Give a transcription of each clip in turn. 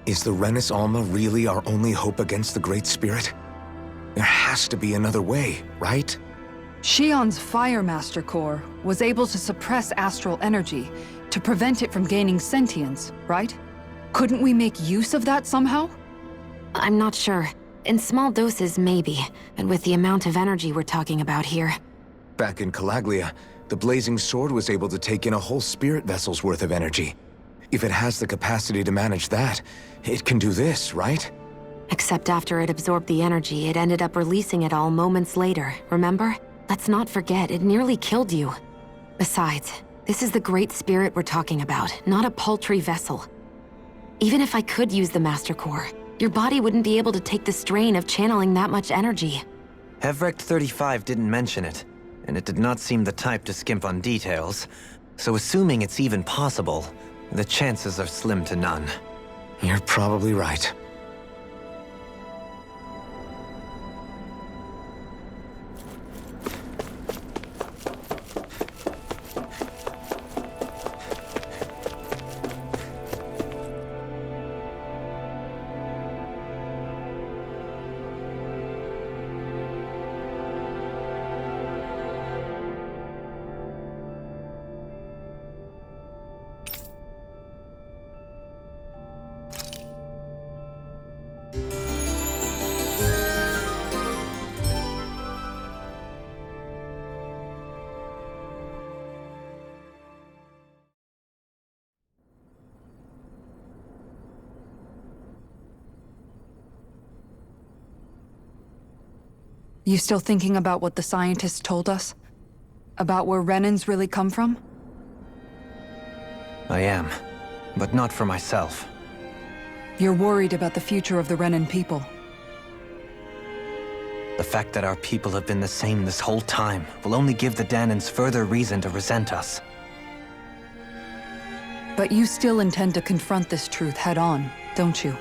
Is the Renis Alma really our only hope against the Great Spirit? There has to be another way, right? Shion's Fire Master Core was able to suppress astral energy to prevent it from gaining sentience, right? Couldn't we make use of that somehow? I'm not sure. In small doses, maybe. But with the amount of energy we're talking about here... Back in Calaglia, the Blazing Sword was able to take in a whole spirit vessel's worth of energy. If it has the capacity to manage that, it can do this, right? Except after it absorbed the energy, it ended up releasing it all moments later, remember? Let's not forget, it nearly killed you. Besides, this is the Great Spirit we're talking about, not a paltry vessel. Even if I could use the Master Core, your body wouldn't be able to take the strain of channeling that much energy. Hevrect 35 didn't mention it, and it did not seem the type to skimp on details. So assuming it's even possible, the chances are slim to none. You're probably right. You still thinking about what the scientists told us? About where Renins really come from? I am, but not for myself. You're worried about the future of the Renin people. The fact that our people have been the same this whole time will only give the Dahnans further reason to resent us. But you still intend to confront this truth head-on, don't you?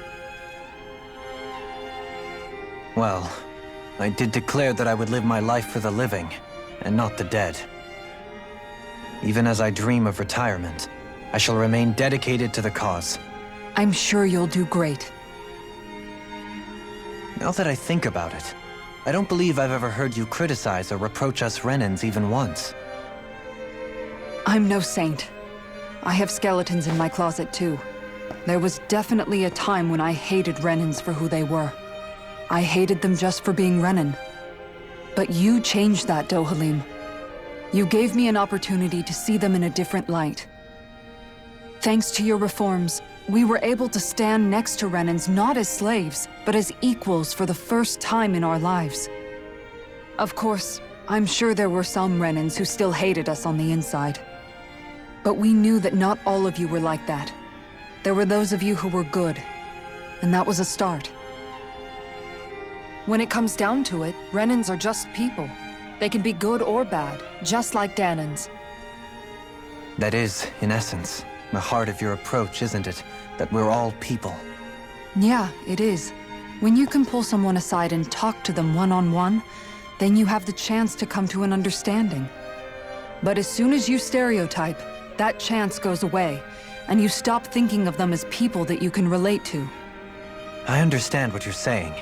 Well, I did declare that I would live my life for the living, and not the dead. Even as I dream of retirement, I shall remain dedicated to the cause. I'm sure you'll do great. Now that I think about it, I don't believe I've ever heard you criticize or reproach us Renins even once. I'm no saint. I have skeletons in my closet too. There was definitely a time when I hated Renins for who they were. I hated them just for being Renin. But you changed that, Dohalim. You gave me an opportunity to see them in a different light. Thanks to your reforms, we were able to stand next to Renins not as slaves, but as equals for the first time in our lives. Of course, I'm sure there were some Renins who still hated us on the inside. But we knew that not all of you were like that. There were those of you who were good, and that was a start. When it comes down to it, Renins are just people. They can be good or bad, just like Dahnans. That is, in essence, the heart of your approach, isn't it? That we're all people. Yeah, it is. When you can pull someone aside and talk to them one-on-one, then you have the chance to come to an understanding. But as soon as you stereotype, that chance goes away, and you stop thinking of them as people that you can relate to. I understand what you're saying,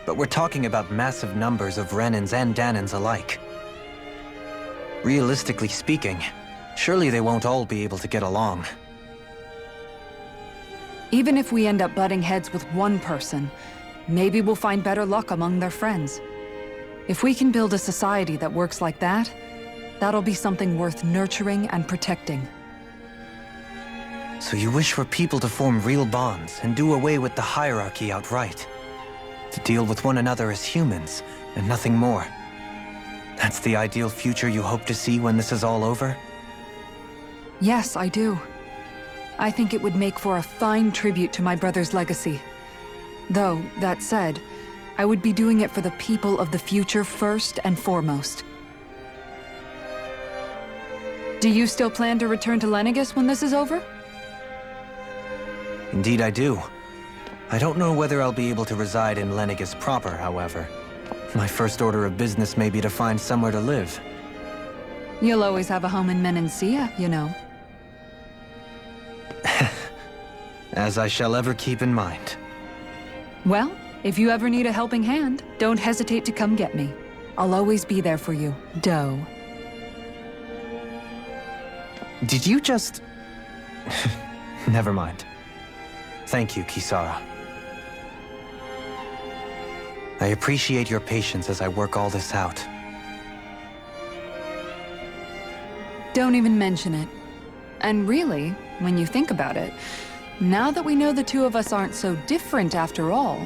but we're talking about massive numbers of Renins and Dahnans alike. Realistically speaking, surely they won't all be able to get along. Even if we end up butting heads with one person, maybe we'll find better luck among their friends. If we can build a society that works like that, that'll be something worth nurturing and protecting. So you wish for people to form real bonds and do away with the hierarchy outright? To deal with one another as humans, and nothing more? That's the ideal future you hope to see when this is all over? Yes, I do. I think it would make for a fine tribute to my brother's legacy. Though, that said, I would be doing it for the people of the future first and foremost. Do you still plan to return to Lenegis when this is over? Indeed I do. I don't know whether I'll be able to reside in Lenegis proper, however. My first order of business may be to find somewhere to live. You'll always have a home in Menancia, you know. As I shall ever keep in mind. Well, if you ever need a helping hand, don't hesitate to come get me. I'll always be there for you, Doe. Did you just... Never mind. Thank you, Kisara. I appreciate your patience as I work all this out. Don't even mention it. And really, when you think about it, now that we know the two of us aren't so different after all,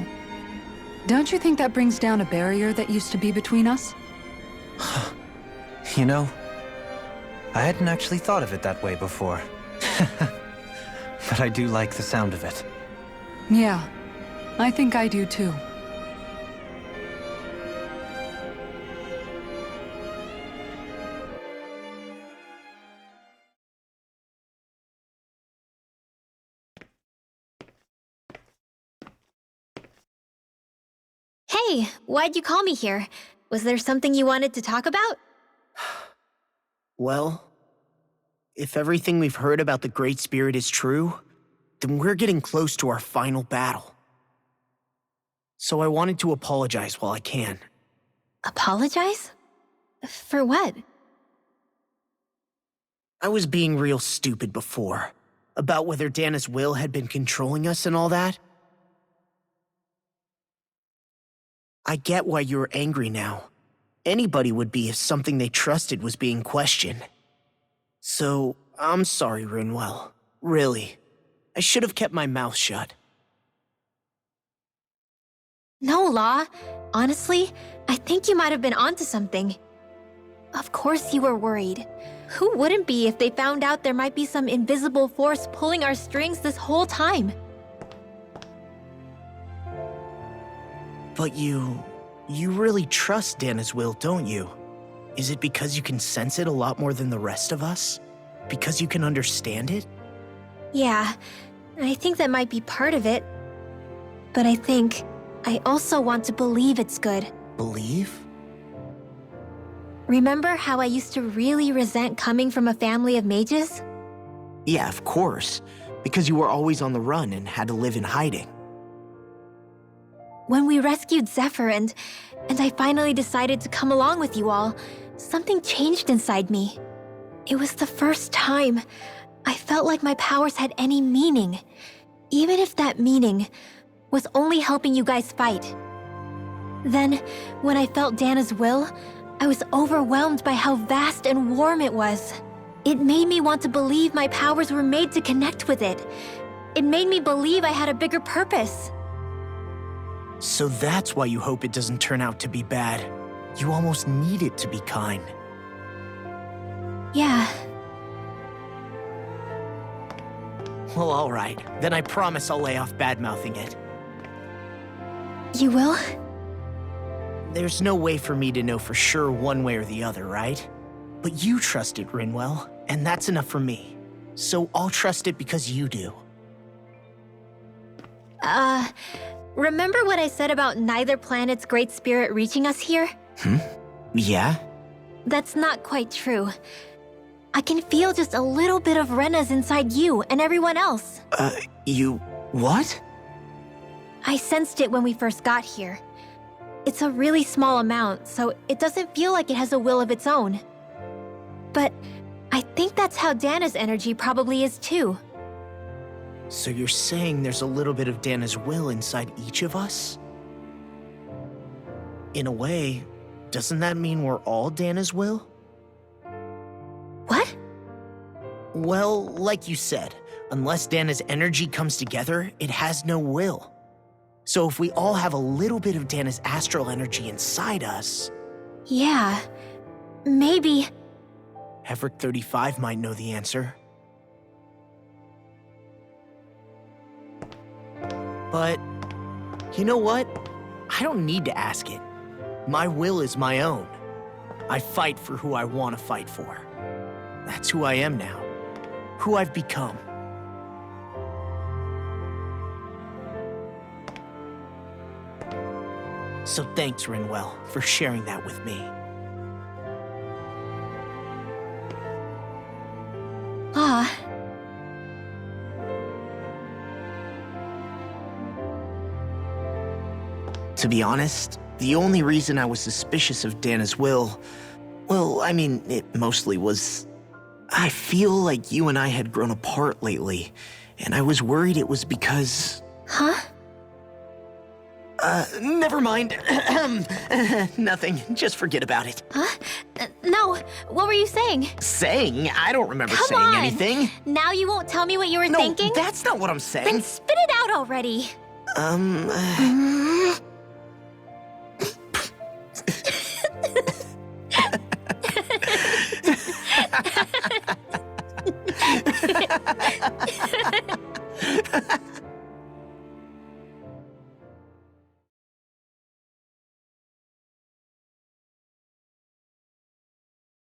don't you think that brings down a barrier that used to be between us? You know, I hadn't actually thought of it that way before. But I do like the sound of it. Yeah, I think I do too. Hey, why'd you call me here? Was there something you wanted to talk about? Well, if everything we've heard about the Great Spirit is true, then we're getting close to our final battle. So I wanted to apologize while I can. Apologize? For what? I was being real stupid before, about whether Dana's will had been controlling us and all that. I get why you're angry now. Anybody would be if something they trusted was being questioned. So, I'm sorry, Rinwell. Really. I should have kept my mouth shut. No, Law. Honestly, I think you might have been onto something. Of course you were worried. Who wouldn't be if they found out there might be some invisible force pulling our strings this whole time? But you really trust Dana's will, don't you? Is it because you can sense it a lot more than the rest of us? Because you can understand it? Yeah, I think that might be part of it. But I also want to believe it's good. Believe? Remember how I used to really resent coming from a family of mages? Yeah, of course. Because you were always on the run and had to live in hiding. When we rescued Zephyr and I finally decided to come along with you all, something changed inside me. It was the first time I felt like my powers had any meaning, even if that meaning was only helping you guys fight. Then, when I felt Dana's will, I was overwhelmed by how vast and warm it was. It made me want to believe my powers were made to connect with it. It made me believe I had a bigger purpose. So that's why you hope it doesn't turn out to be bad. You almost need it to be kind. Yeah. Well, alright. Then I promise I'll lay off bad-mouthing it. You will? There's no way for me to know for sure one way or the other, right? But you trust it, Rinwell, and that's enough for me. So I'll trust it because you do. Remember what I said about neither planet's great spirit reaching us here? Yeah? That's not quite true. I can feel just a little bit of Rena's inside you and everyone else. You... what? I sensed it when we first got here. It's a really small amount, so it doesn't feel like it has a will of its own. But I think that's how Dana's energy probably is too. So you're saying there's a little bit of Dana's will inside each of us? In a way, doesn't that mean we're all Dana's will? What? Well, like you said, unless Dana's energy comes together, it has no will. So if we all have a little bit of Dana's astral energy inside us... Yeah, maybe... Heverick 35 might know the answer. But, you know what? I don't need to ask it. My will is my own. I fight for who I want to fight for. That's who I am now. Who I've become. So thanks, Rinwell, for sharing that with me. To be honest, the only reason I was suspicious of Dana's will, well, I mean, it mostly was... I feel like you and I had grown apart lately, and I was worried it was because... Huh? Never mind. Nothing. Just forget about it. Huh? No, what were you saying? Saying? I don't remember Come saying on. anything. Now you won't tell me what you were No, thinking? that's not what I'm Then saying. spit it out already.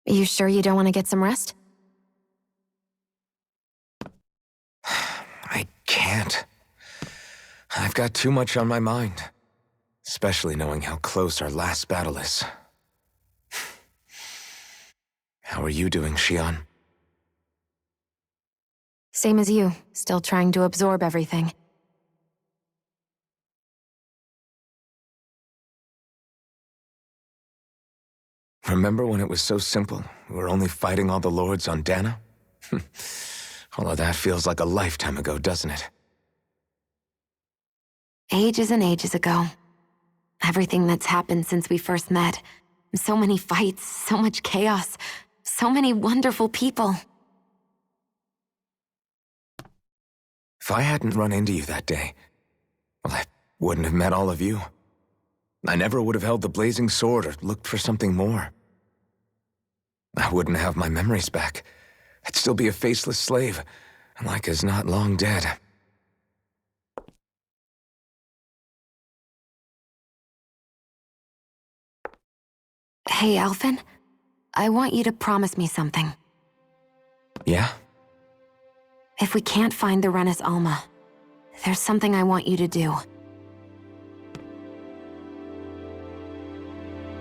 Are you sure you don't want to get some rest? I can't. I've got too much on my mind. Especially knowing how close our last battle is. How are you doing, Xion? Same as you, still trying to absorb everything. Remember when it was so simple? We were only fighting all the lords on Dana? All of that feels like a lifetime ago, doesn't it? Ages and ages ago. Everything that's happened since we first met. So many fights, so much chaos, so many wonderful people. If I hadn't run into you that day, well, I wouldn't have met all of you. I never would have held the blazing sword or looked for something more. I wouldn't have my memories back. I'd still be a faceless slave, like as not long dead. Hey, Alphen. I want you to promise me something. Yeah? If we can't find the Renis Alma, there's something I want you to do.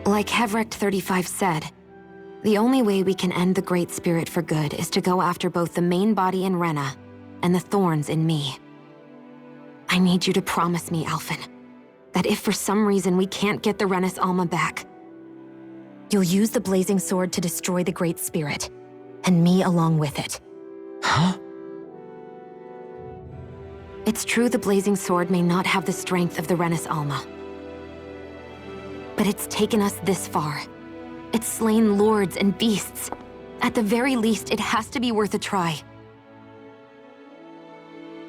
Like Hevrect 35 said, the only way we can end the Great Spirit for good is to go after both the main body in Rena and the thorns in me. I need you to promise me, Alphen, that if for some reason we can't get the Renis Alma back, you'll use the Blazing Sword to destroy the Great Spirit, and me along with it. Huh? It's true the Blazing Sword may not have the strength of the Renis Alma. But it's taken us this far. It's slain lords and beasts. At the very least, it has to be worth a try.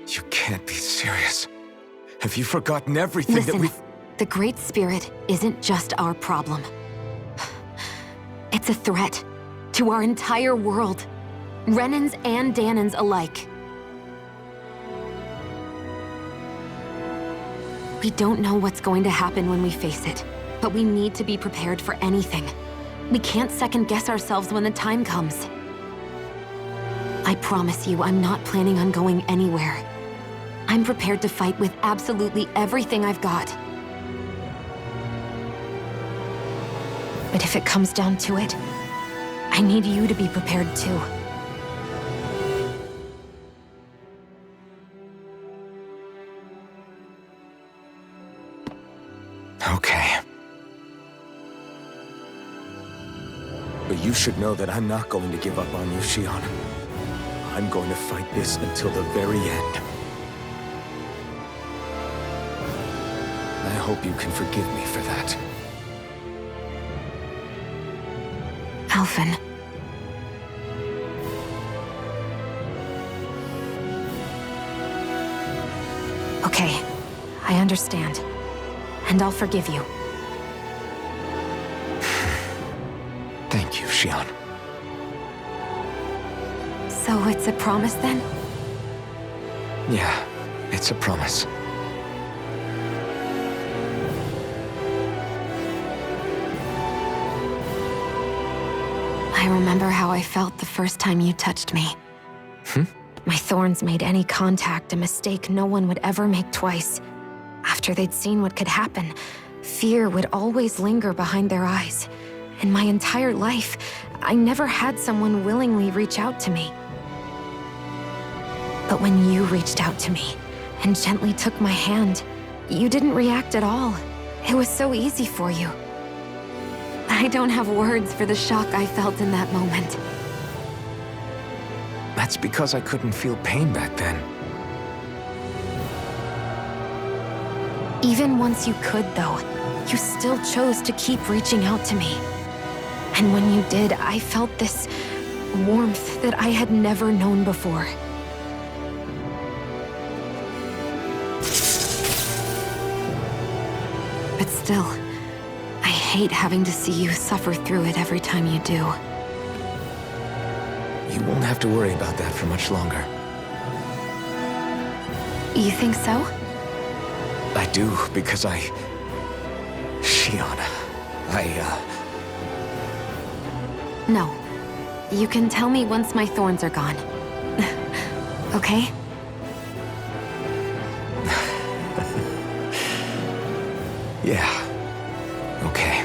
You can't be serious. Have you forgotten everything that Listen, we've... the Great Spirit isn't just our problem. It's a threat to our entire world. Renans and Danans alike. We don't know what's going to happen when we face it, but we need to be prepared for anything. We can't second-guess ourselves when the time comes. I promise you, I'm not planning on going anywhere. I'm prepared to fight with absolutely everything I've got. But if it comes down to it, I need you to be prepared too. Okay. But you should know that I'm not going to give up on you, Xion. I'm going to fight this until the very end. I hope you can forgive me for that. Alphen. Okay, I understand. And I'll forgive you. Thank you, Xion. So it's a promise then? Yeah, it's a promise. I remember how I felt the first time you touched me. My thorns made any contact a mistake no one would ever make twice. After they'd seen what could happen, fear would always linger behind their eyes. In my entire life, I never had someone willingly reach out to me. But when you reached out to me and gently took my hand, you didn't react at all. It was so easy for you. I don't have words for the shock I felt in that moment. That's because I couldn't feel pain back then. Even once you could, though, you still chose to keep reaching out to me. And when you did, I felt this warmth that I had never known before. But still, I hate having to see you suffer through it every time you do. You won't have to worry about that for much longer. You think so? I do, because Shion, No. You can tell me once my thorns are gone. Okay? Yeah. Okay.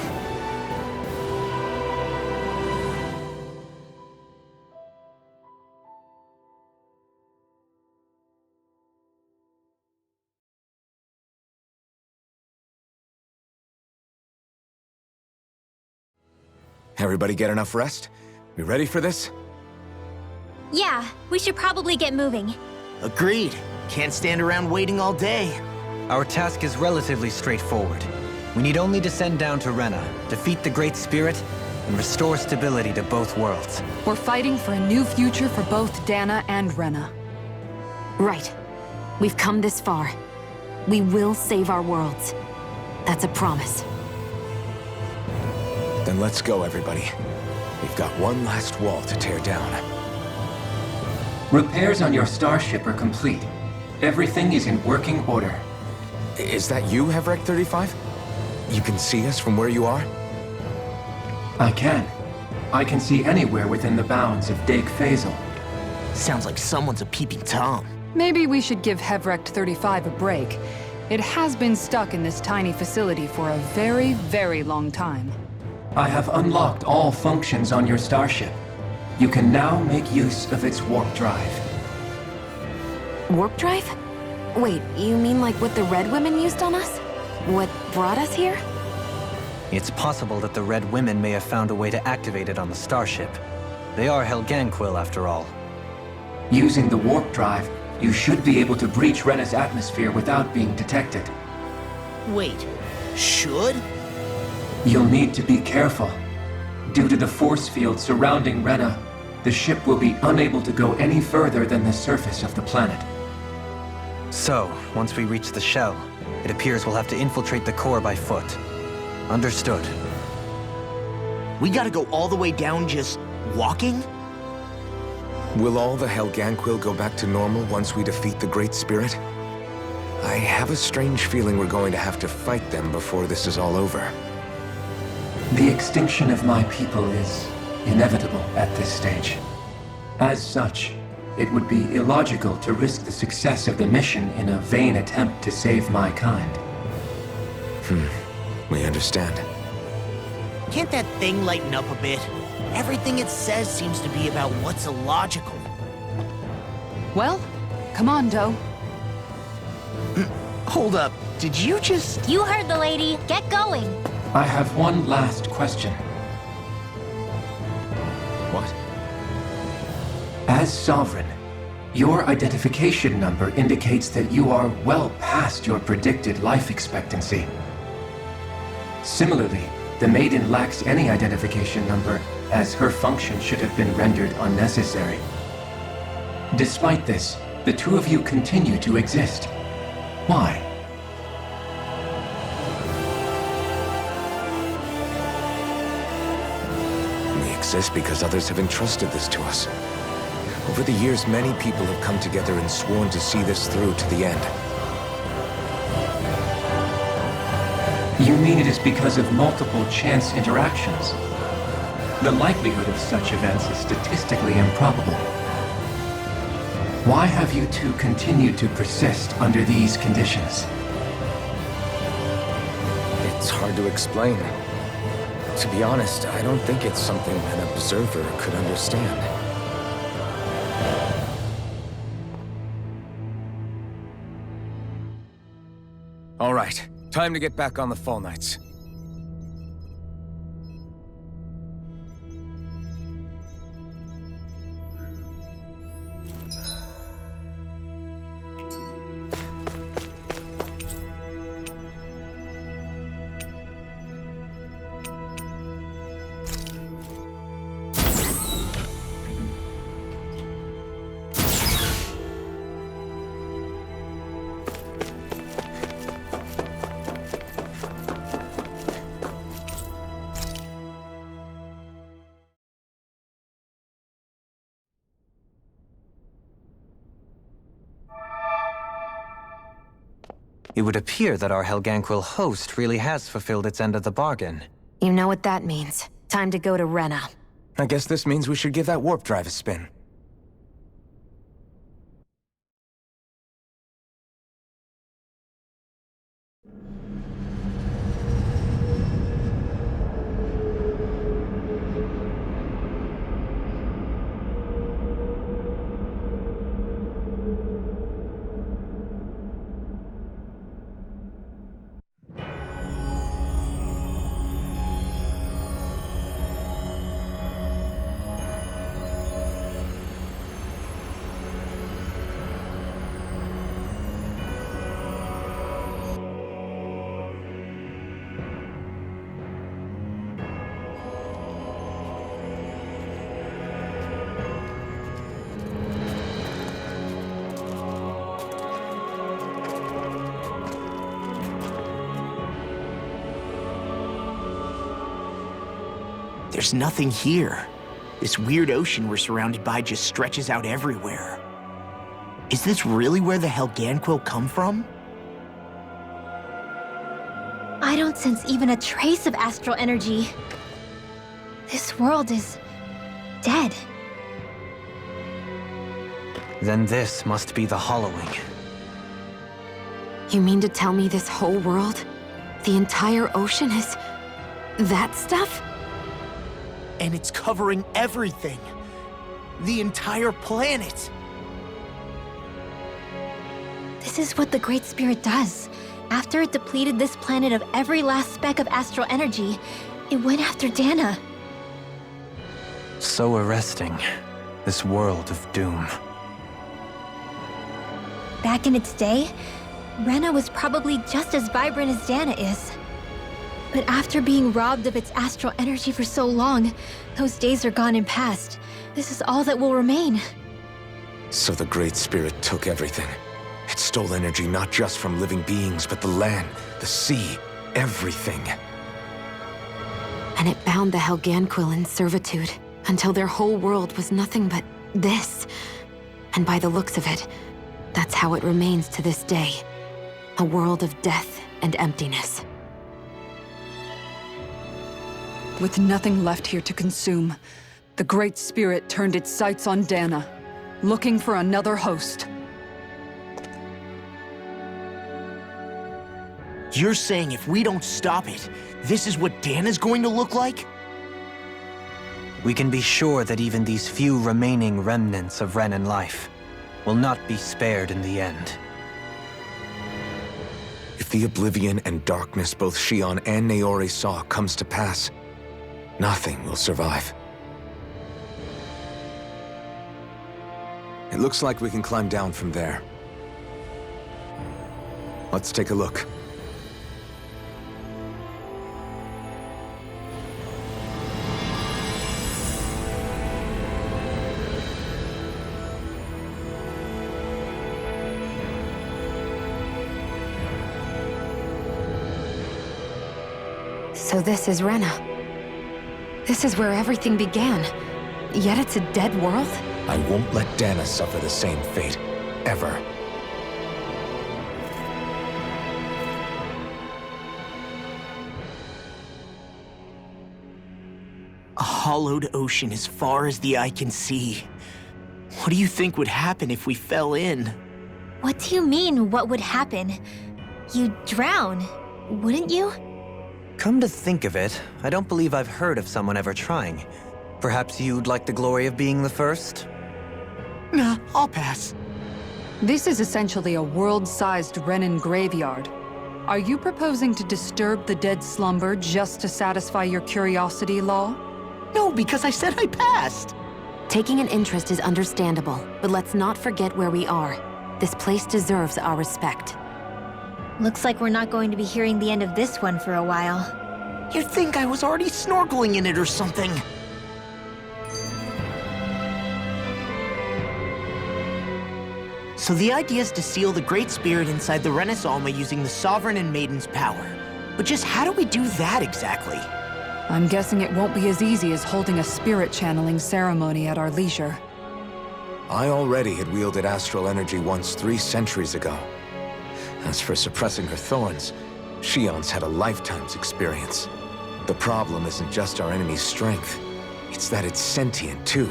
Everybody get enough rest? We ready for this? Yeah, we should probably get moving. Agreed. Can't stand around waiting all day. Our task is relatively straightforward. We need only descend down to Rena, defeat the Great Spirit, and restore stability to both worlds. We're fighting for a new future for both Dana and Rena. Right. We've come this far. We will save our worlds. That's a promise. Then let's go, everybody. We've got one last wall to tear down. Repairs on your starship are complete. Everything is in working order. Is that you, Hevrek 35? You can see us from where you are? I can. I can see anywhere within the bounds of Dake Faisal. Sounds like someone's a peeping Tom. Maybe we should give Hevrekt 35 a break. It has been stuck in this tiny facility for a very, very long time. I have unlocked all functions on your starship. You can now make use of its warp drive. Warp drive? Wait, you mean like what the Red Women used on us? What brought us here? It's possible that the Red Women may have found a way to activate it on the starship. They are Helganquil, after all. Using the warp drive, you should be able to breach Rena's atmosphere without being detected. Wait, should? You'll need to be careful. Due to the force field surrounding Rena, the ship will be unable to go any further than the surface of the planet. So, once we reach the shell, it appears we'll have to infiltrate the core by foot. Understood. We gotta go all the way down just walking? Will all the Helganquil go back to normal once we defeat the Great Spirit? I have a strange feeling we're going to have to fight them before this is all over. The extinction of my people is inevitable at this stage. As such, it would be illogical to risk the success of the mission in a vain attempt to save my kind. We understand. Can't that thing lighten up a bit? Everything it says seems to be about what's illogical. Well, come on, Doe. Hold up, did you just... You heard the lady. Get going. I have one last question. What? As Sovereign, your identification number indicates that you are well past your predicted life expectancy. Similarly, the Maiden lacks any identification number, as her function should have been rendered unnecessary. Despite this, the two of you continue to exist. Why? We exist because others have entrusted this to us. Over the years, many people have come together and sworn to see this through to the end. You mean it is because of multiple chance interactions? The likelihood of such events is statistically improbable. Why have you two continued to persist under these conditions? It's hard to explain. To be honest, I don't think it's something an observer could understand. All right, Time to get back on the Fall Knights. It would appear that our Helganquil host really has fulfilled its end of the bargain. You know what that means. Time to go to Rena. I guess this means we should give that warp drive a spin. There's nothing here. This weird ocean we're surrounded by just stretches out everywhere. Is this really where the Helganquil come from? I don't sense even a trace of astral energy. This world is dead. Then this must be the Hollowing. You mean to tell me this whole world, the entire ocean is that stuff? And it's covering everything. The entire planet. This is what the Great Spirit does. After it depleted this planet of every last speck of astral energy, it went after Dana. So arresting. This world of doom. Back in its day, Rena was probably just as vibrant as Dana is. But after being robbed of its astral energy for so long, those days are gone and past. This is all that will remain. So the Great Spirit took everything. It stole energy not just from living beings, but the land, the sea, everything. And it bound the Helganquil in servitude until their whole world was nothing but this. And by the looks of it, that's how it remains to this day. A world of death and emptiness. With nothing left here to consume, the Great Spirit turned its sights on Dana, looking for another host. You're saying if we don't stop it, this is what Dana's going to look like? We can be sure that even these few remaining remnants of Renan life will not be spared in the end. If the oblivion and darkness both Shion and Naori saw comes to pass, nothing will survive. It looks like we can climb down from there. Let's take a look. So this is Rena. This is where everything began. Yet it's a dead world? I won't let Dana suffer the same fate, ever. A hollowed ocean as far as the eye can see. What do you think would happen if we fell in? What do you mean, what would happen? You'd drown, wouldn't you? Come to think of it, I don't believe I've heard of someone ever trying. Perhaps you'd like the glory of being the first? Nah, I'll pass. This is essentially a world-sized Renan graveyard. Are you proposing to disturb the dead slumber just to satisfy your curiosity, Law? No, because I said I passed. Taking an interest is understandable, but let's not forget where we are. This place deserves our respect. Looks like we're not going to be hearing the end of this one for a while. You'd think I was already snorkeling in it or something. So the idea is to seal the Great Spirit inside the Renis Alma using the Sovereign and Maiden's power. But just how do we do that exactly? I'm guessing it won't be as easy as holding a spirit channeling ceremony at our leisure. I already had wielded astral energy once 3 centuries ago. As for suppressing her thorns, Shion's had a lifetime's experience. The problem isn't just our enemy's strength. It's that it's sentient, too.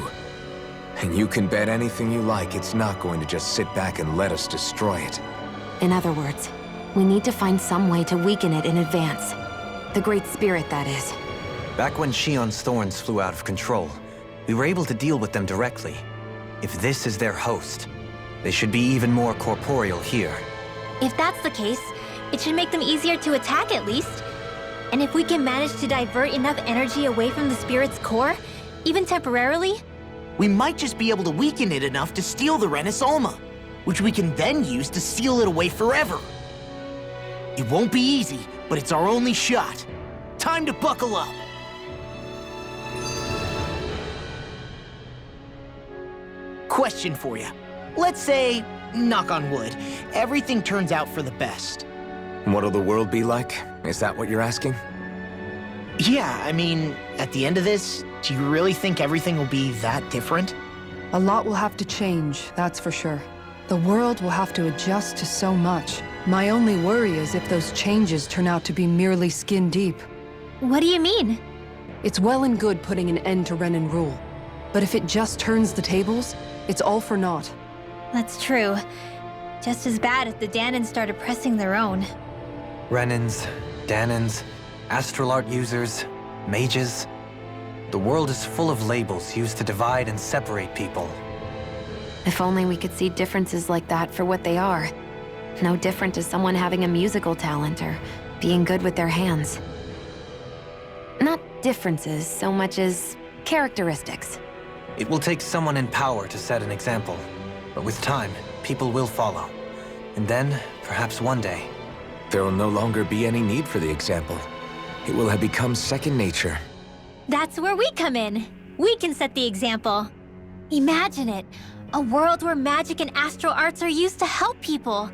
And you can bet anything you like it's not going to just sit back and let us destroy it. In other words, we need to find some way to weaken it in advance. The Great Spirit, that is. Back when Shion's thorns flew out of control, we were able to deal with them directly. If this is their host, they should be even more corporeal here. If that's the case, it should make them easier to attack at least. And if we can manage to divert enough energy away from the spirit's core, even temporarily, We might just be able to weaken it enough to steal the Renis Alma, which we can then use to seal it away forever. It won't be easy, but it's our only shot. Time to buckle up. Question for you. Let's say, knock on wood, everything turns out for the best. What'll the world be like? Is that what you're asking? Yeah, I mean, at the end of this, do you really think everything will be that different? A lot will have to change, that's for sure. The world will have to adjust to so much. My only worry is if those changes turn out to be merely skin deep. what do you mean? It's well and good putting an end to Renin rule. But if it just turns the tables, it's all for naught. That's true. Just as bad if the Danans started pressing their own. Renins, Danans, astral art users, mages. The world is full of labels used to divide and separate people. If only we could see differences like that for what they are. No different to someone having a musical talent or being good with their hands. Not differences so much as characteristics. It will take someone in power to set an example, but with time, people will follow. And then, perhaps one day, There will no longer be any need for the example. It will have become second nature. That's where we come in. We can set the example. Imagine it. A world where magic and astral arts are used to help people.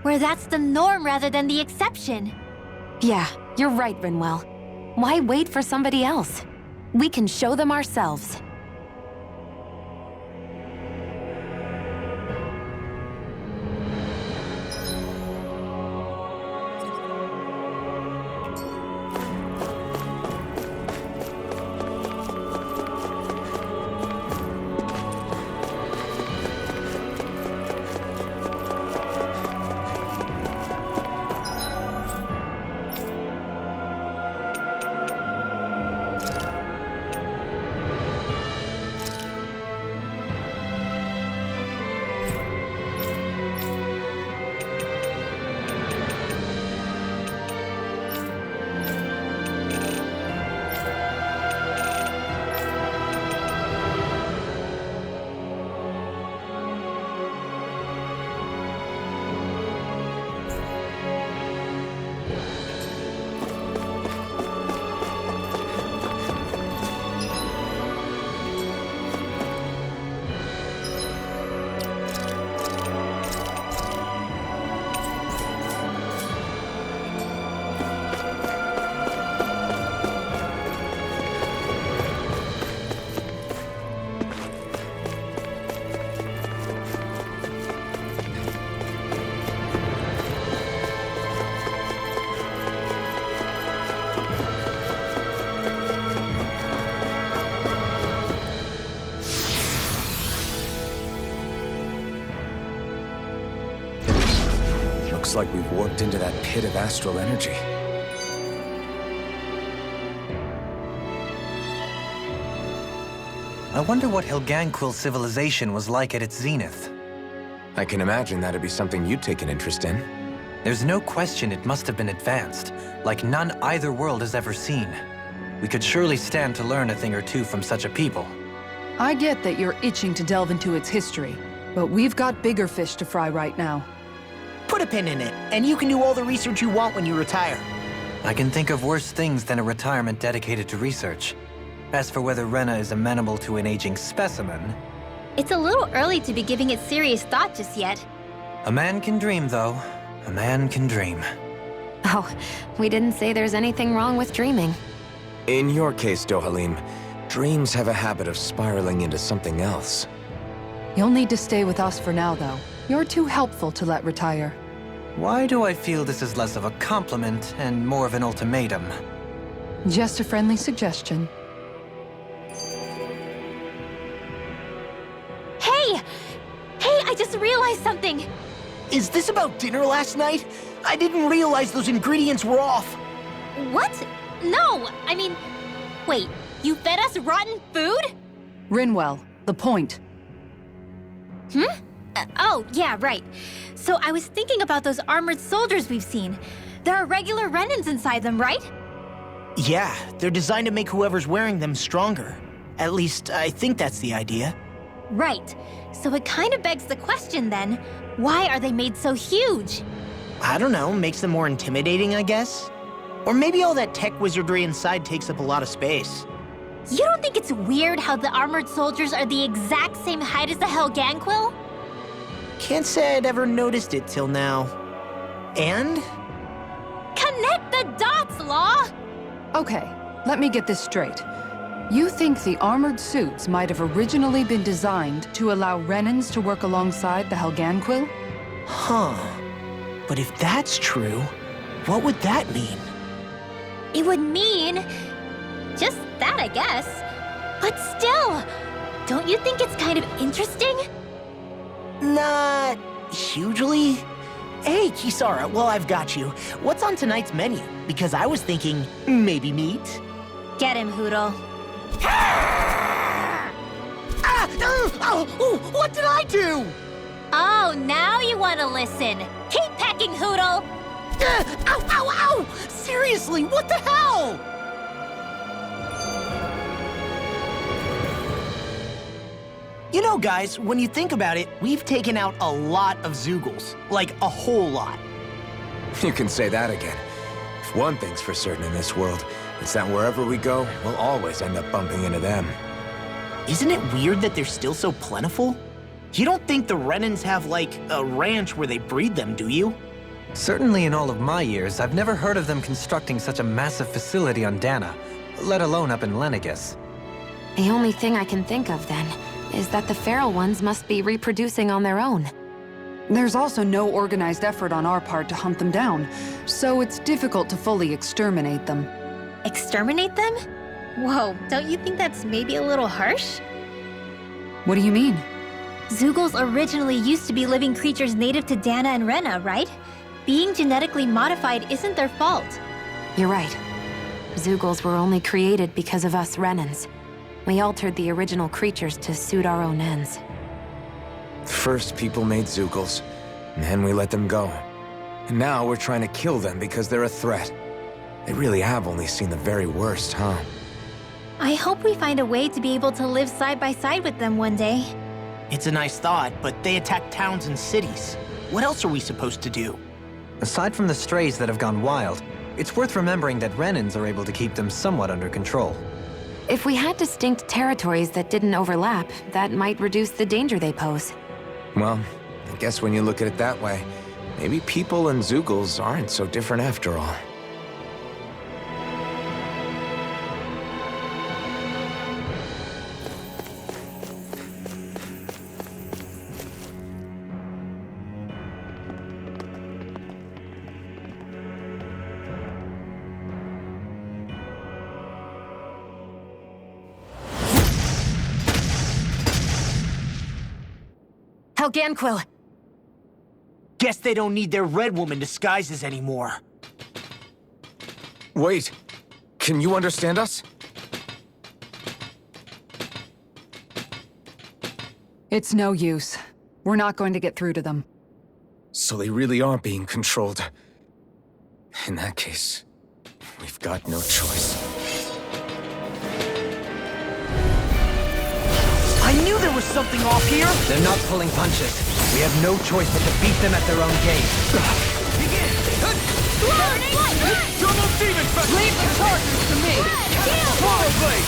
Where that's the norm rather than the exception. Yeah, you're right, Rinwell. Why wait for somebody else? We can show them ourselves. Looks like we've warped into that pit of astral energy. I wonder what Hilganquil civilization was like at its zenith. I can imagine that'd be something you'd take an interest in. There's no question it must have been advanced, like none either world has ever seen. We could surely stand to learn a thing or two from such a people. I get that you're itching to delve into its history, but we've got bigger fish to fry right now. Put a pin in it, and you can do all the research you want when you retire. I can think of worse things than a retirement dedicated to research. As for whether Rena is amenable to an aging specimen... It's a little early to be giving it serious thought just yet. A man can dream, though. A man can dream. Oh, we didn't say there's anything wrong with dreaming. In your case, Dohalim, dreams have a habit of spiraling into something else. You'll need to stay with us for now, though. You're too helpful to let retire. Why do I feel this is less of a compliment and more of an ultimatum? Just a friendly suggestion. Hey! Hey, I just realized something! Is this about dinner last night? I didn't realize those ingredients were off. What? No! I mean, wait, you fed us rotten food? Rinwell, the point. Oh, yeah, right. So I was thinking about those armored soldiers we've seen. There are regular Renans inside them, right? Yeah, they're designed to make whoever's wearing them stronger. At least, I think that's the idea. Right. So it kind of begs the question then, why are they made so huge? I don't know, makes them more intimidating, I guess? Or maybe all that tech wizardry inside takes up a lot of space. You don't think it's weird how the armored soldiers are the exact same height as the Helganquil? Can't say I'd ever noticed it till now. And? Connect the dots, Law! Okay, let me get this straight. You think the armored suits might have originally been designed to allow Renans to work alongside the Helganquil? Huh. But if that's true, what would that mean? It would mean... just that, I guess. But still, don't you think it's kind of interesting? Not hugely. Hey, Kisara, well, I've got you. What's on tonight's menu? Because I was thinking, maybe meat? Get him, Hootle. What did I do? Oh, now you want to listen. Keep pecking, Hootle! Ow! Seriously, what the hell? You know, guys, when you think about it, we've taken out a lot of Zeugles. Like, a whole lot. You can say that again. If one thing's for certain in this world, it's that wherever we go, we'll always end up bumping into them. Isn't it weird that they're still so plentiful? You don't think the Renans have, like, a ranch where they breed them, do you? Certainly in all of my years, I've never heard of them constructing such a massive facility on Dana, let alone up in Lenegis. The only thing I can think of, then, is that the feral ones must be reproducing on their own. There's also no organized effort on our part to hunt them down, so it's difficult to fully exterminate them. Exterminate them? Whoa, don't you think that's maybe a little harsh? What do you mean? Zeugles originally used to be living creatures native to Dana and Rena, right? Being genetically modified isn't their fault. You're right. Zeugles were only created because of us Renans. We altered the original creatures to suit our own ends. First, people made Zeugles, and then we let them go. And now we're trying to kill them because they're a threat. They really have only seen the very worst, huh? I hope we find a way to be able to live side by side with them one day. It's a nice thought, but they attack towns and cities. What else are we supposed to do? Aside from the strays that have gone wild, it's worth remembering that Renans are able to keep them somewhat under control. If we had distinct territories that didn't overlap, that might reduce the danger they pose. Well, I guess when you look at it that way, maybe people and Zeugles aren't so different after all. Helganquil! Guess they don't need their Red Woman disguises anymore. Wait, can you understand us? It's no use. We're not going to get through to them. So they really are being controlled. In that case, we've got no choice. I knew there was something off here! They're not pulling punches. We have no choice but to beat them at their own game. Begin! Double demon fest! Leave the charges to me! Swallow blade!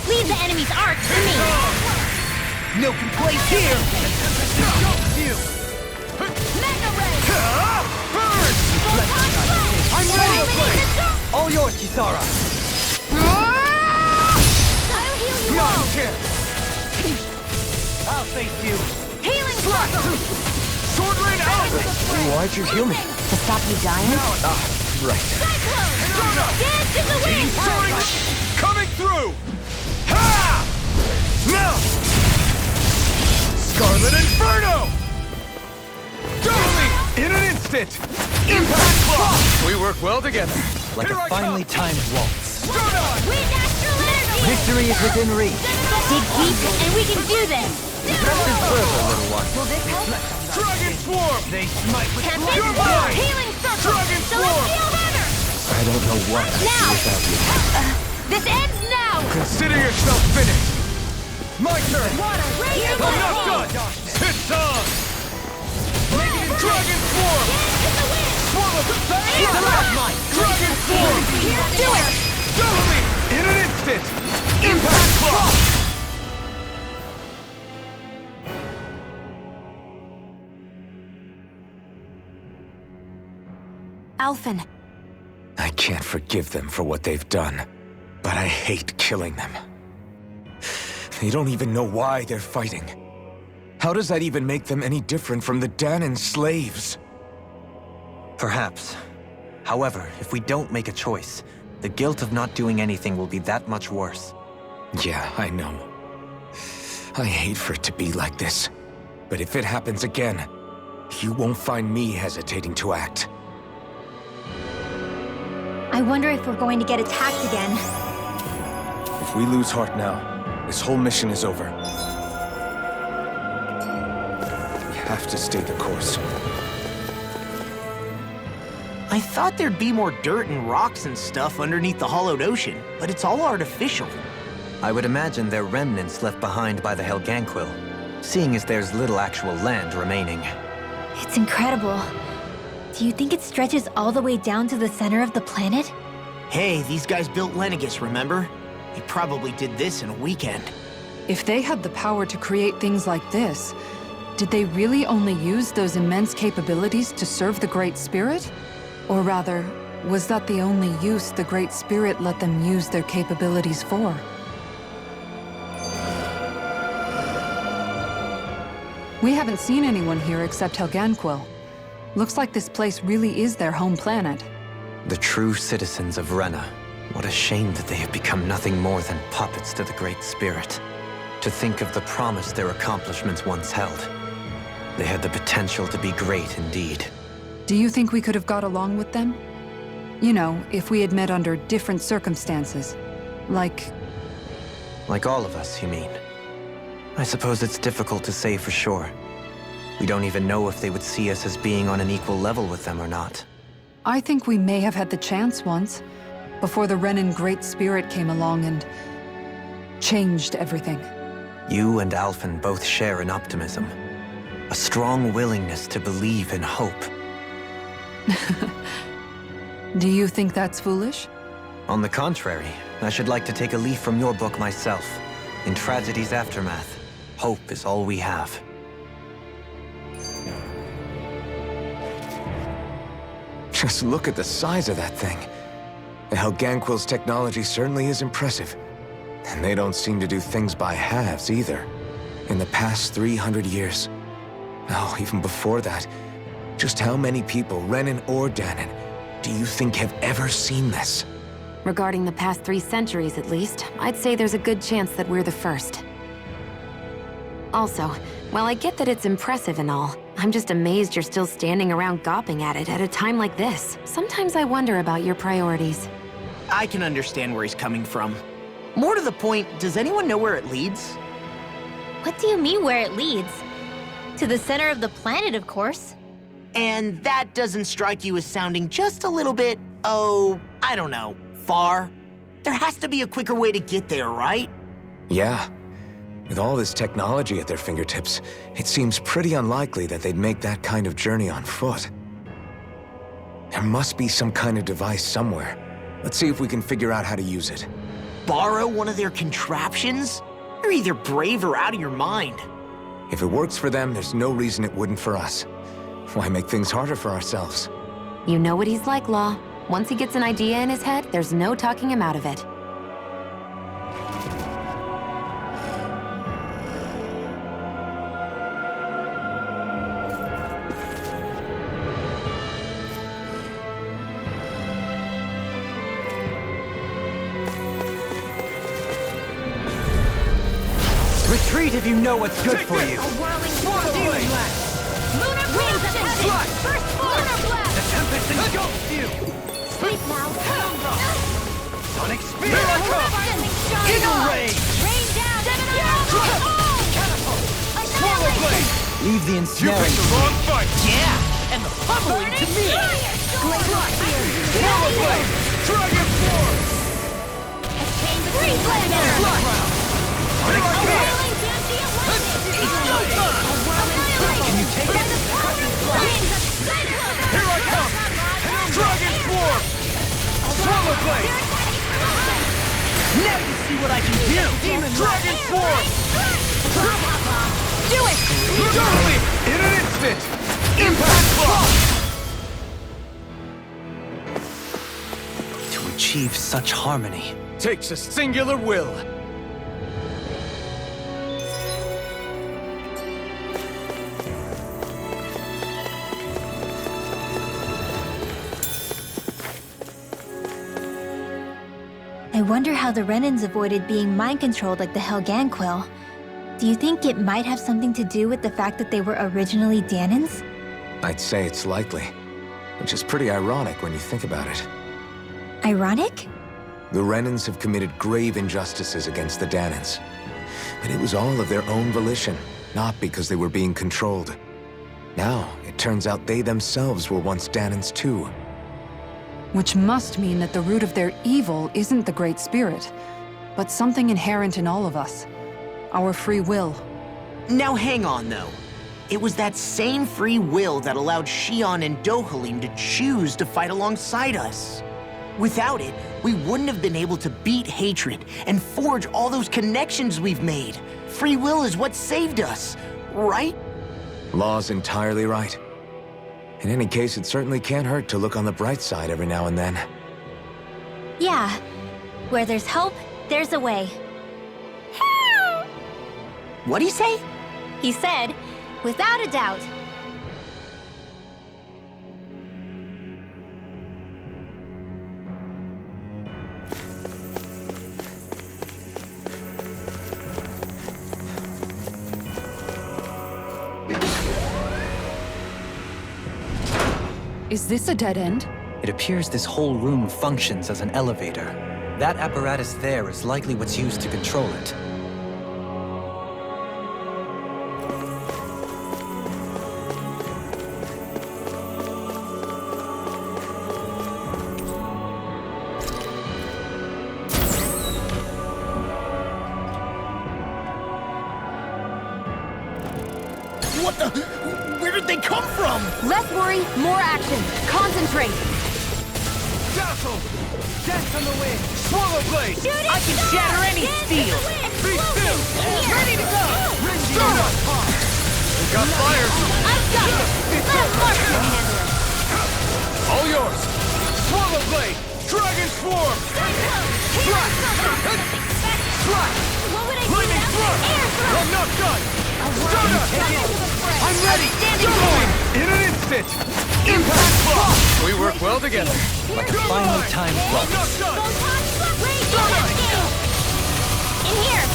Leave the enemy's arc to me! No complaints here! Mega Ray! Burn! I'm ready! All yours, Kisara! I'll heal you all! I'll face you! Healing circle! Sword rain out! Why'd you heal me? To stop you dying? Right. Cyclone! Dance in the wind! Coming through! Ha! Now! Scarlet Inferno! Totally! In an instant! Impact Claw! We work well together. Like Here a I finely come. timed waltz. Wind astral energy! Victory is within reach. Dig deep and we can do this! Press further, little one. Will this help? Dragon Swarm! They smite with Tempest! You're mine! Healing circle! Dragon Swarm! Celestial runner! I don't know what I'd do Now! without you. This ends now! Consider yourself finished. My turn. Raise your I'm not blade! done. It's on. Dragon Swarm! Swallow the Dragon Swarm! Do it! Totally! In an instant! Impact Claw! Alphen, I can't forgive them for what they've done, but I hate killing them. They don't even know why they're fighting. How does that even make them any different from the Dahnan slaves? Perhaps. However, if we don't make a choice, the guilt of not doing anything will be that much worse. Yeah, I know. I hate for it to be like this. But if it happens again, you won't find me hesitating to act. I wonder if we're going to get attacked again. If we lose heart now, this whole mission is over. We have to stay the course. I thought there'd be more dirt and rocks and stuff underneath the hollowed ocean, but it's all artificial. I would imagine they're remnants left behind by the Helganquil, seeing as there's little actual land remaining. It's incredible. Do you think it stretches all the way down to the center of the planet? Hey, these guys built Lenegis, remember? They probably did this in a weekend. If they had the power to create things like this, did they really only use those immense capabilities to serve the Great Spirit? Or rather, was that the only use the Great Spirit let them use their capabilities for? We haven't seen anyone here except Helganquil. Looks like this place really is their home planet. The true citizens of Rena. What a shame that they have become nothing more than puppets to the Great Spirit. To think of the promise their accomplishments once held. They had the potential to be great indeed. Do you think we could have got along with them? You know, if we had met under different circumstances. Like all of us, you mean? I suppose it's difficult to say for sure. We don't even know if they would see us as being on an equal level with them or not. I think we may have had the chance once, before the Renan Great Spirit came along and changed everything. You and Alphen both share an optimism. A strong willingness to believe in hope. Do you think that's foolish? On the contrary, I should like to take a leaf from your book myself. In Tragedy's Aftermath, hope is all we have. Just look at the size of that thing. The Helganquil's technology certainly is impressive. And they don't seem to do things by halves either. In the past 300 years. Oh, even before that. Just how many people, Renan or Dahnan, do you think have ever seen this? regarding the past 3 centuries at least, I'd say there's a good chance that we're the first. Also, while I get that it's impressive and all, I'm just amazed you're still standing around gawping at it at a time like this. Sometimes I wonder about your priorities. I can understand where he's coming from. More to the point, does anyone know where it leads? What do you mean where it leads? To the center of the planet, of course. And that doesn't strike you as sounding just a little bit, oh, I don't know, far? There has to be a quicker way to get there, right? Yeah. With all this technology at their fingertips, it seems pretty unlikely that they'd make that kind of journey on foot. There must be some kind of device somewhere. Let's see if we can figure out how to use it. Borrow one of their contraptions? You're either brave or out of your mind. If it works for them, there's no reason it wouldn't for us. Why make things harder for ourselves? You know what he's like, Law. Once he gets an idea in his head, there's no talking him out of it. Retreat if you know what's good for you. Lunar wings of heaven! First lunar blast! The Tempest engulfs you. Sleep now! Sonic Spear. Eagle Ray. Rain down! Swallow Blade. Leave the ensnaring. wrong fight! Yeah, and the pummeling to me! Swallow Blade! Dragon Form! Green Blade! Here I come! Can you take it? Here I come! Dragon Form! Swallow Blade! Now you see what I can do! Dragon Form! Do it! Totally! In an instant! Impact Block! To achieve such harmony. Takes a singular will. I wonder how the Renans avoided being mind-controlled like the Helghan Quill. Do you think it might have something to do with the fact that they were originally Dahnans? I'd say it's likely. Which is pretty ironic when you think about it. Ironic? The Renans have committed grave injustices against the Dahnans. But it was all of their own volition, not because they were being controlled. Now, it turns out they themselves were once Dahnans too. Which must mean that the root of their evil isn't the Great Spirit, but something inherent in all of us. Our free will. Now hang on, though. It was that same free will that allowed Xion and Dohalim to choose to fight alongside us. Without it, we wouldn't have been able to beat hatred and forge all those connections we've made. Free will is what saved us, right? Law's entirely right. In any case, it certainly can't hurt to look on the bright side every now and then. Yeah. Where there's hope, there's a way. What'd he say? He said, without a doubt. Is this a dead end? It appears this whole room functions as an elevator. That apparatus there is likely what's used to control it. What the? Where did they come from? Less worry, more action. Concentrate. Dazzle! Death on the wind! Swallow Blade! I can shatter any steel! Be still! Ready to go! We got fire! I've got it! Let Mark can handle it! All yours! Swallow Blade! Dragon Swarm! Slash! Slash! What would I do Lightning without Thrust! air thrust? I'm not done! Stardust! I'm ready! Keep going! In an instant! Impact Block! We work well together. Like a finely timed I'm clock. not done! Wait, Stardust! in here!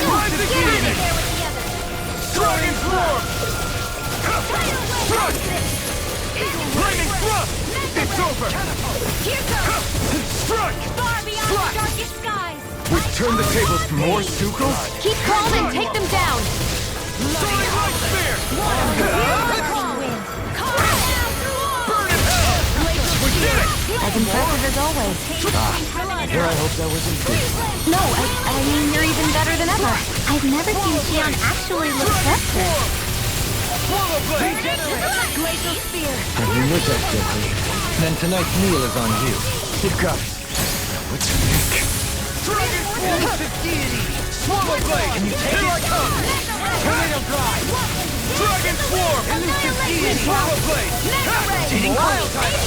Rise Get out again! of there with the others! Dragon Swarm! Thrust! Lightning Thrust! It's over! Here goes! Strike! Far beyond Slash! the darkest skies! We turn the tables for more Sukals? Keep calm and take them down! Soaring Light Spear! Burn in hell! We did it! As impressive as always. Here I hope that wasn't true. No, I mean, you're even better than ever. I've never seen Xion actually look festive. Swallow Blade! Glacial Spear. You look at Jeffrey. Then tonight's meal is on you. You've got it. What's your nick? Dragon Swarm! Swallow Blade! Here I come! Tornado Drive! Dragon Swarm! Swallow Blade! Cheating Wild Type!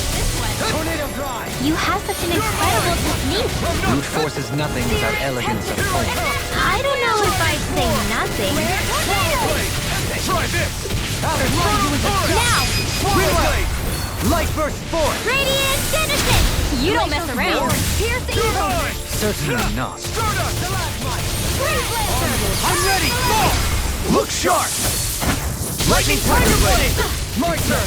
Tornado Drive! You have such an incredible technique. Brute force is nothing without elegance of form. I don't know if I'd say nothing. Swallow Blade! Try this! Now! Swallow Blade! Light burst forth! Radiant Genesis! You don't mess around. Piercing Divine! Certainly not. Stardust! I'm ready! Look sharp! Lightning Tiger Blade! My turn!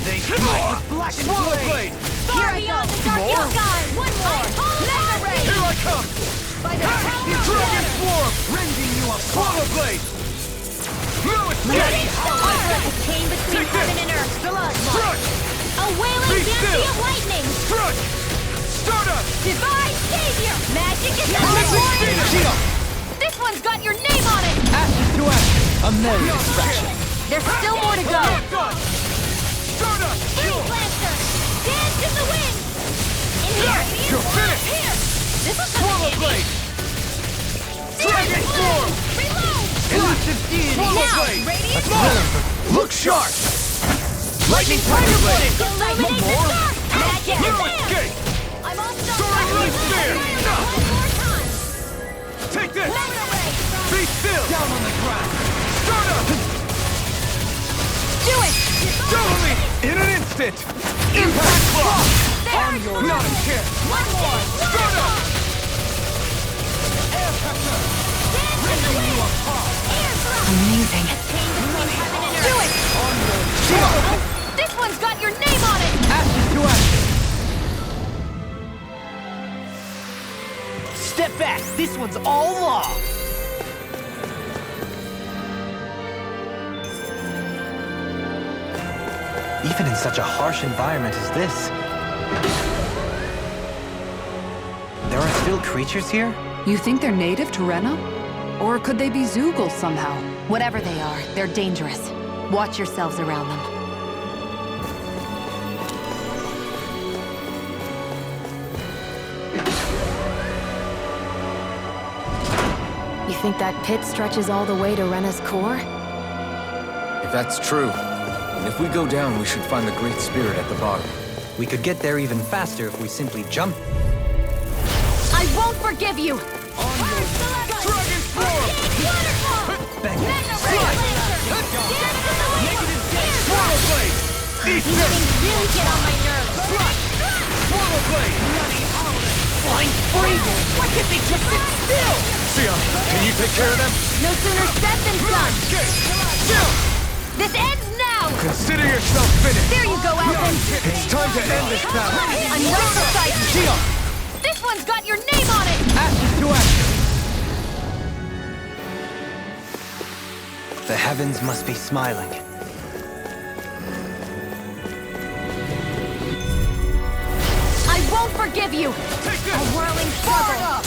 They smite with black and Swallow Blade! Far beyond the dark sky! One more! Mega Ray! Here I come! Dragon Swarm! Rending you a Swallow Blade! No escape! A chain between heaven and earth. Strut! A wailing Be dance still. of lightning. Strut! Stardust! Divine Savior! Magic is the Electric Shield! This one's got your name on it! ashes to ashes. A merry distraction. There's still more to go. Done! Stardust! Haze Lancer! Dance in the wind! In here! You're finished! Here! This is Swallow Blade! Dragon Swarm! Reload! Elusive deity. Swallow Now! Blade! Radiant Look sharp! Lightning Tiger Blade! Illuminate the dark! Magic No is escape! I'm also Soaring Light Spear! One more time! Take this! Mega Ray! Be still! Down on the ground! Stardust! Do it! Double me! In an instant! Impact Block! There! Not a chance! One more! Stardust! Dance in the wind! Air thrust! Amazing. Do it! This one's got your name on it! Ashes to ashes. Step back. This one's all law. Even in such a harsh environment as this, there are still creatures here? You think they're native to Rena? Or could they be Zoogle somehow? Whatever they are, they're dangerous. Watch yourselves around them. You think that pit stretches all the way to Rena's core? If that's true, and if we go down, we should find the Great Spirit at the bottom. We could get there even faster if we simply jump. I won't forgive you! Dragon Swarm! Bang. Swallow Blade! Eat These this! things really get on my nerves. Swallow Blade! Flying free. Why can't they just sit still? Xion, can you take care of them? No sooner said than done. Escape! Xion! This ends now! Consider yourself finished! There you go, Elfin! It's time to end this battle! I'm right beside you! Xion! This one's got your name on it! Ashes to ashes. The heavens must be smiling. I won't forgive you! Take this! A whirling struggle!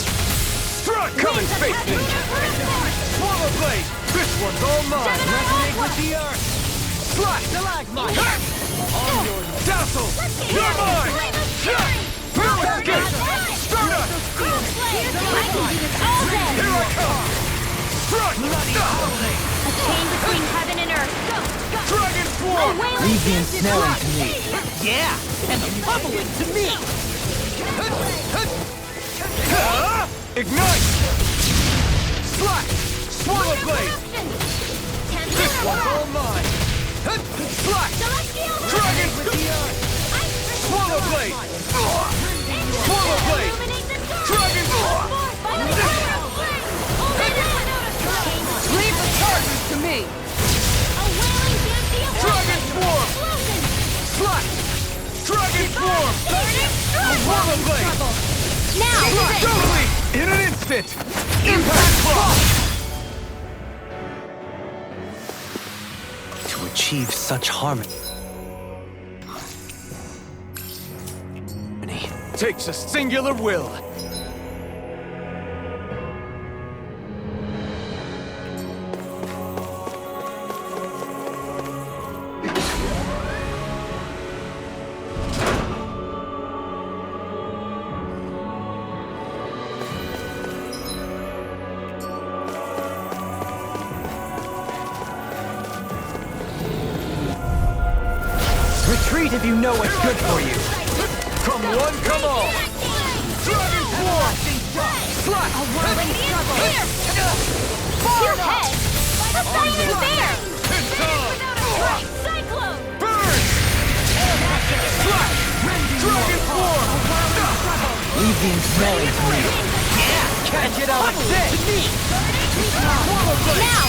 Strut! Come and face me! Swallow Blade! This one's all mine! Resonate with the earth! Slash! Stalagmite! Dazzle! You're mine! No escape! Stardust! I can do this all day! Here I come! Strut! A chain between heaven and earth. Dragon A Swarm! wailing Leave the dance is ensnaring luck. to me. Yeah, and the pummeling to me. Ignite! Slash! Swallow Blade! This one's all mine! Slash! Dragon! Swallow Blade! Swallow Blade! Dragon! Leave the charges to me! Dragon Swarm! Slash! Dragon Swarm! Swallow Blade! Now! Totally! In an instant! instant! Impact Claw! To achieve such harmony Takes a singular will. retreat if you know what's good for you. Come one, come all! Dragon Form! Slash! A whirling struggle! Here! Your head! A flying bear! Cyclone! Burn! Slash! Dragon Form! Leave the ensnaring to me. Yeah! Catch it out like this! Now!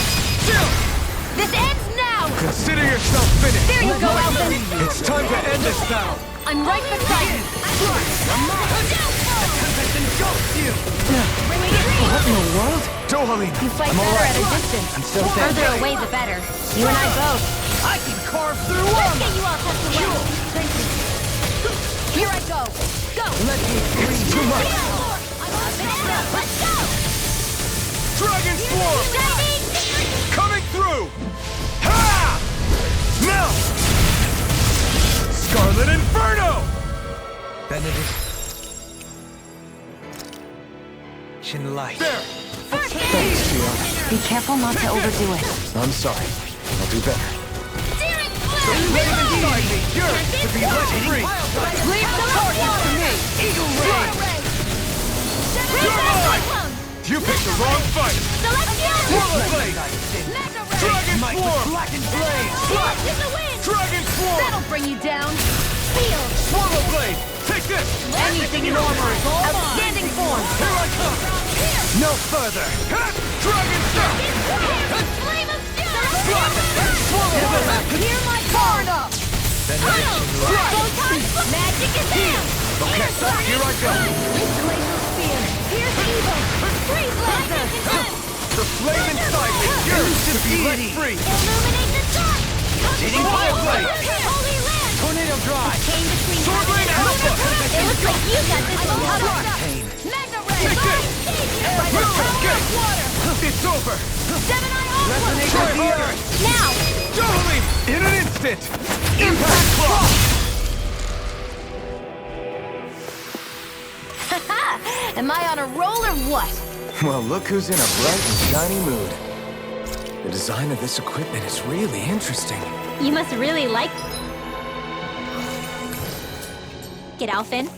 This ends now! Consider yourself finished! There you go, Elfin! It's time to end this battle! I'm right beside you! What in the world? Dohalim! You fight better at a distance. I'm so The dead. further away, the better. You and I both. I can carve through Let's armor! get you all tucked away. Thank you. Here I go. Go! Let me free. It's too much! Let's go! Dragon Form! Shining! Coming through! Ha! Now! Scarlet Inferno! Benediction light. There! Thanks, Gio. Be careful not to overdo it. I'm sorry. I'll do better. Daring Raven inside me! Yours to be let free! Leave the target to me! Eagle Ray! Cyclone! You picked the wrong fight! Celestial! Swallow Blade! Mega Ray! Dragon Form! Blackened blade. Slash in the wind! Dragon Form! That'll bring you down! Field! Swallow Blade! Take this! Anything in armor is all outstanding form! Here I come! No further. Ha! Dragon Step! Flame of fury! Swallow Blade! Hear my call! Magic is down! Okay, here I go! Glacial spear! Here's evil! Freeze laser! The flame inside me! Yours to be let free! Illuminate the dark! Eating Fire Blade! Holy land! Tornado Drive! Came between Sword Blade Alpha! It looks like you got this one covered up! Pain! Mega Ray! Take this! By the Let's power get of water! It's over! Seven-Eye Aqua! Try harder! Now! Dohalim! In an instant! Impact Claw! Am I on a roll or what? Well, look who's in a bright and shiny mood. The design of this equipment is really interesting. You must really like... Get Alfin.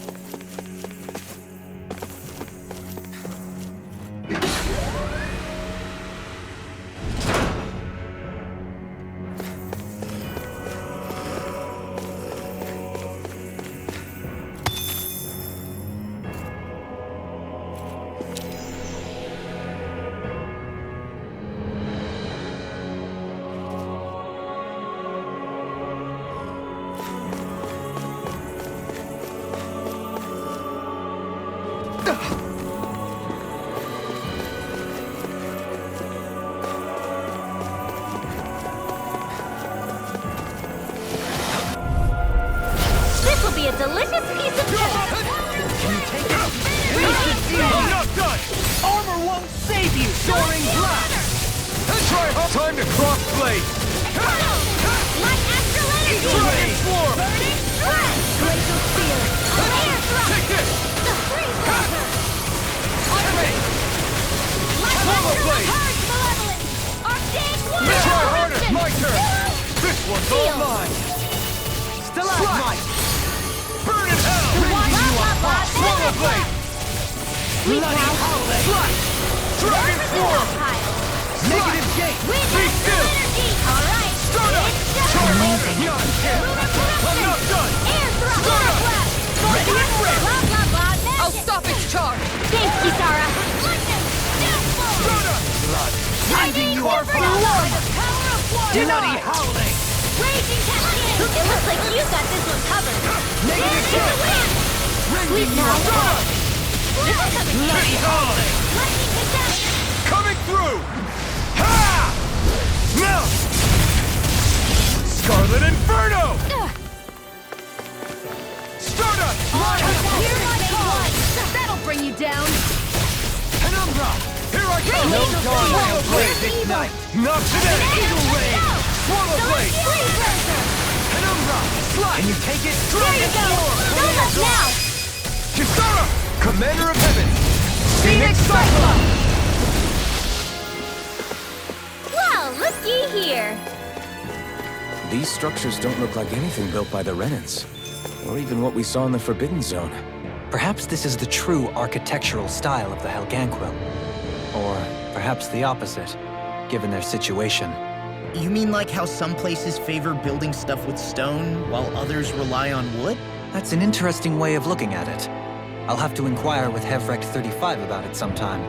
This will be a delicious piece of cake! I'm not done! Armor won't save you! Soaring Blast! Try hard! Time to cross blade! Light astral energy! Dragon Form! Burning stress! Glacial spear! Air thrust! Take this! The freeze laser! Automate! Light Swallow astral blade! purge malevolence! Arctic Try water! harder! My turn! This one's all mine! Stalagmite. Burn in hell! Swallow blade! Sweet now! Slash! Dragon Form! Negative gate. Be still! Alright! Start up! Try harder! I'm not done! Air thrust! Start up! Ready and ready! Blah blah blah! Magic. I'll stop its charge! Thanks, Kisara! Lightning! Downfall! Start up! Lightning you are for one! The power of water! Bloody howling! Raging cascade! It looks like you got this one covered! Negative the wind! Sweet now! Bloody howling! Coming through! Ha! No! Scarlet Inferno! Stardust! Hear my call! That'll bring you down! Penumbra! Here I come! No dawn Swallow Blade! Ignite! Not today! Eagle Ray! Swallow Blade! Penumbra! Slide! Can you take it? There you go! Don't up now! Kisara! Commander of Heaven! Phoenix Cyclops! Well, looky here. These structures don't look like anything built by the Renans, or even what we saw in the Forbidden Zone. Perhaps this is the true architectural style of the Helganquil. Or perhaps the opposite, given their situation. You mean like how some places favor building stuff with stone, while others rely on wood? That's an interesting way of looking at it. I'll have to inquire with Hevrect 35 about it sometime.